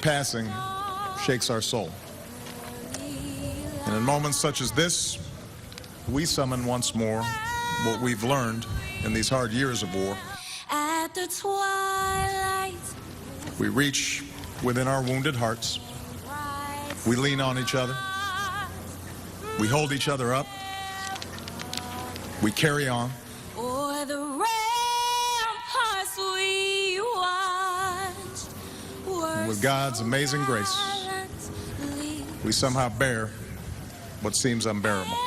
passing shakes our soul. And in moments such as this, we summon once more what we've learned in these hard years of war. At the twilight, We reach within our wounded hearts. We lean on each other. We hold each other up. We carry on. o'er the ramparts we watch. And with God's amazing grace, we somehow bear what seems unbearable.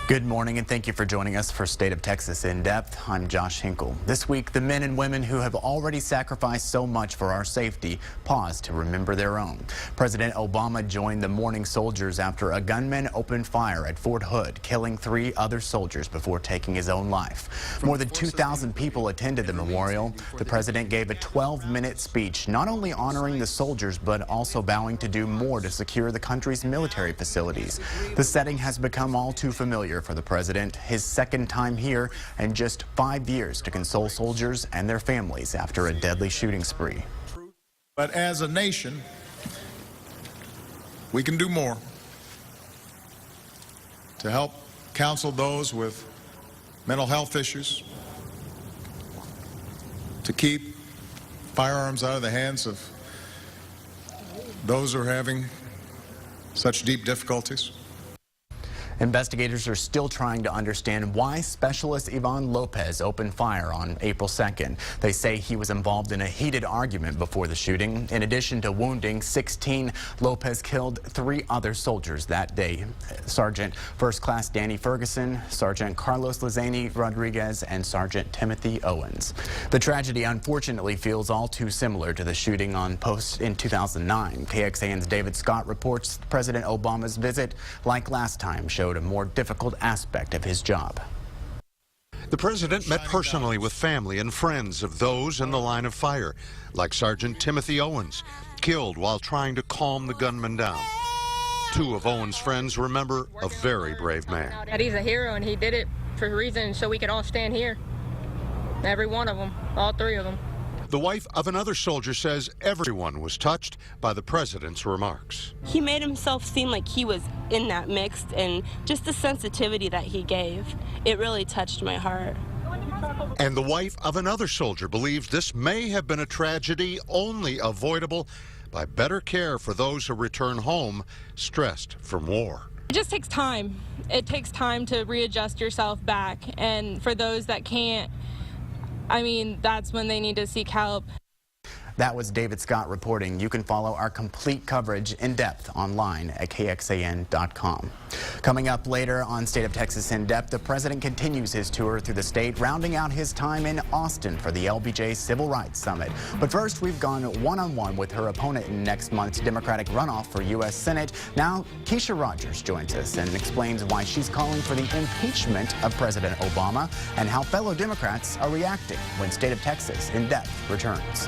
Good morning and thank you for joining us for State of Texas In Depth. I'm Josh Hinkle. This week, the men and women who have already sacrificed so much for our safety pause to remember their own. President Obama joined the mourning soldiers after a gunman opened fire at Fort Hood, killing 3 other soldiers before taking his own life. More than 2,000 people attended the memorial. The president gave a 12-minute speech, not only honoring the soldiers, but also vowing to do more to secure the country's military facilities. The setting has become all too familiar for the president, his second time here, and just 5 years to console soldiers and their families after a deadly shooting spree. But as a nation, we can do more to help counsel those with mental health issues, to keep firearms out of the hands of those who are having such deep difficulties. Investigators are still trying to understand why Specialist Ivan Lopez opened fire on April 2nd. They say he was involved in a heated argument before the shooting. In addition to wounding 16, Lopez killed 3 other soldiers that day. Sergeant First Class Danny Ferguson, Sergeant Carlos Lizani Rodriguez, and Sergeant Timothy Owens. The tragedy unfortunately feels all too similar to the shooting on Post in 2009. KXAN's David Scott reports President Obama's visit, like last time, showed a more difficult aspect of his job. The president met personally with family and friends of those in the line of fire, like Sergeant Timothy Owens, killed while trying to calm the gunman down. 2 of Owens' friends remember a very brave man. He's a hero, and he did it for a reason so we could all stand here. Every one of them, all 3 of them. The wife of another soldier says everyone was touched by the president's remarks. He made himself seem like he was in that mix, and just the sensitivity that he gave, it really touched my heart. And the wife of another soldier believes this may have been a tragedy only avoidable by better care for those who return home stressed from war. It just takes time. It takes time to readjust yourself back, and for those that can't, I mean, that's when they need to seek help. That was David Scott reporting. You can follow our complete coverage in depth online at KXAN.com. Coming up later on State of Texas In Depth, the president continues his tour through the state, rounding out his time in Austin for the LBJ Civil Rights Summit. But first, we've gone one-on-one with her opponent in next month's Democratic runoff for U.S. Senate. Now, Keisha Rogers joins us and explains why she's calling for the impeachment of President Obama and how fellow Democrats are reacting when State of Texas In Depth returns.